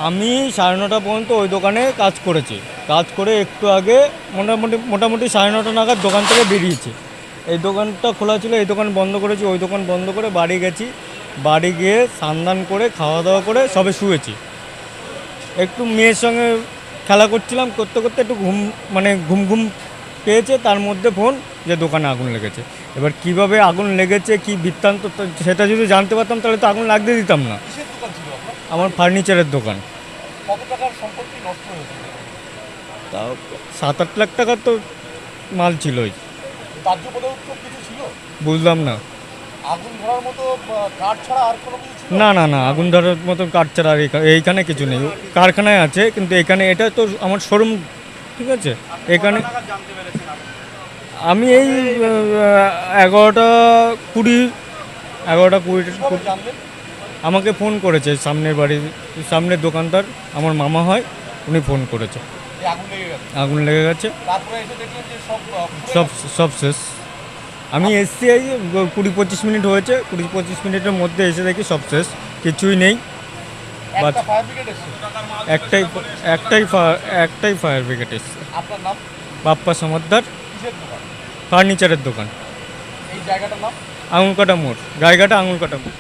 আমি 9:30 পর্যন্ত ওই দোকানে কাজ করেছি। কাজ করে একটু আগে মোটামুটি 9:30 নাগাদ দোকান থেকে বেরিয়েছি। এই দোকানটা খোলা ছিল, এই দোকান বন্ধ করেছি, ওই দোকান বন্ধ করে বাড়ি গেছি। বাড়ি গিয়ে স্নান করে খাওয়া দাওয়া করে সবে শুয়েছি। একটু মেয়ের সঙ্গে খেলা করছিলাম, করতে করতে একটু ঘুম পেয়েছে। তার মধ্যে ফোন যে দোকানে আগুন লেগেছে। এবার কিভাবে আগুন লেগেছে, কি বৃত্তান্ত, সেটা যদি জানতে পারতাম তাহলে তো আগুন লাগতে দিতাম না। কিসের দোকান ছিল আপনার? আমার ফার্নিচারের দোকান। কত টাকার সম্পত্তি নষ্ট হয়েছে? তাও 7-8 লাখ টাকার তো মাল ছিলই। দাহ্য পদার্থ কিছু ছিল? বুঝলাম না। আগুন ধরার মতো কাঠ ছাড়া আর কোনো কিছু ছিল? না, আগুন ধরার মতো কাঠ ছাড়া আর এইখানে কিছু নেই। কারখানায় আছে, কিন্তু এখানে এটা তো আমার শোরুম, ঠিক আছে। এখানে আমি এই 11:20 কিভাবে জানলেন? আমাকে ফোন করেছে সামনের দোকানদার, আমার মামা হয়, উনি ফোন করেছে যে আগুন লেগে গেছে? আগুন লেগে গেছে। তারপরে এসে দেখলেন যে সব পুড়ে সব গেছে? সব শেষ। আমি এসছি এই 20-25 মিনিট হয়েছে, 20-25 মিনিটের মধ্যে এসে দেখি সব শেষ, কিছুই নেই। একটা ফায়ার ব্রিগেড এসেছে? একটাই ফায়ার ব্রিগেড এসছে। আপনার নাম? বাপ্পা সমাদ্দার, কিসের দোকান? ফার্নিচারের দোকান, এই জায়গাটার নাম? আঙুরকাটা মোড়, গায়েঘাটা আঙুরকাটা মোড়।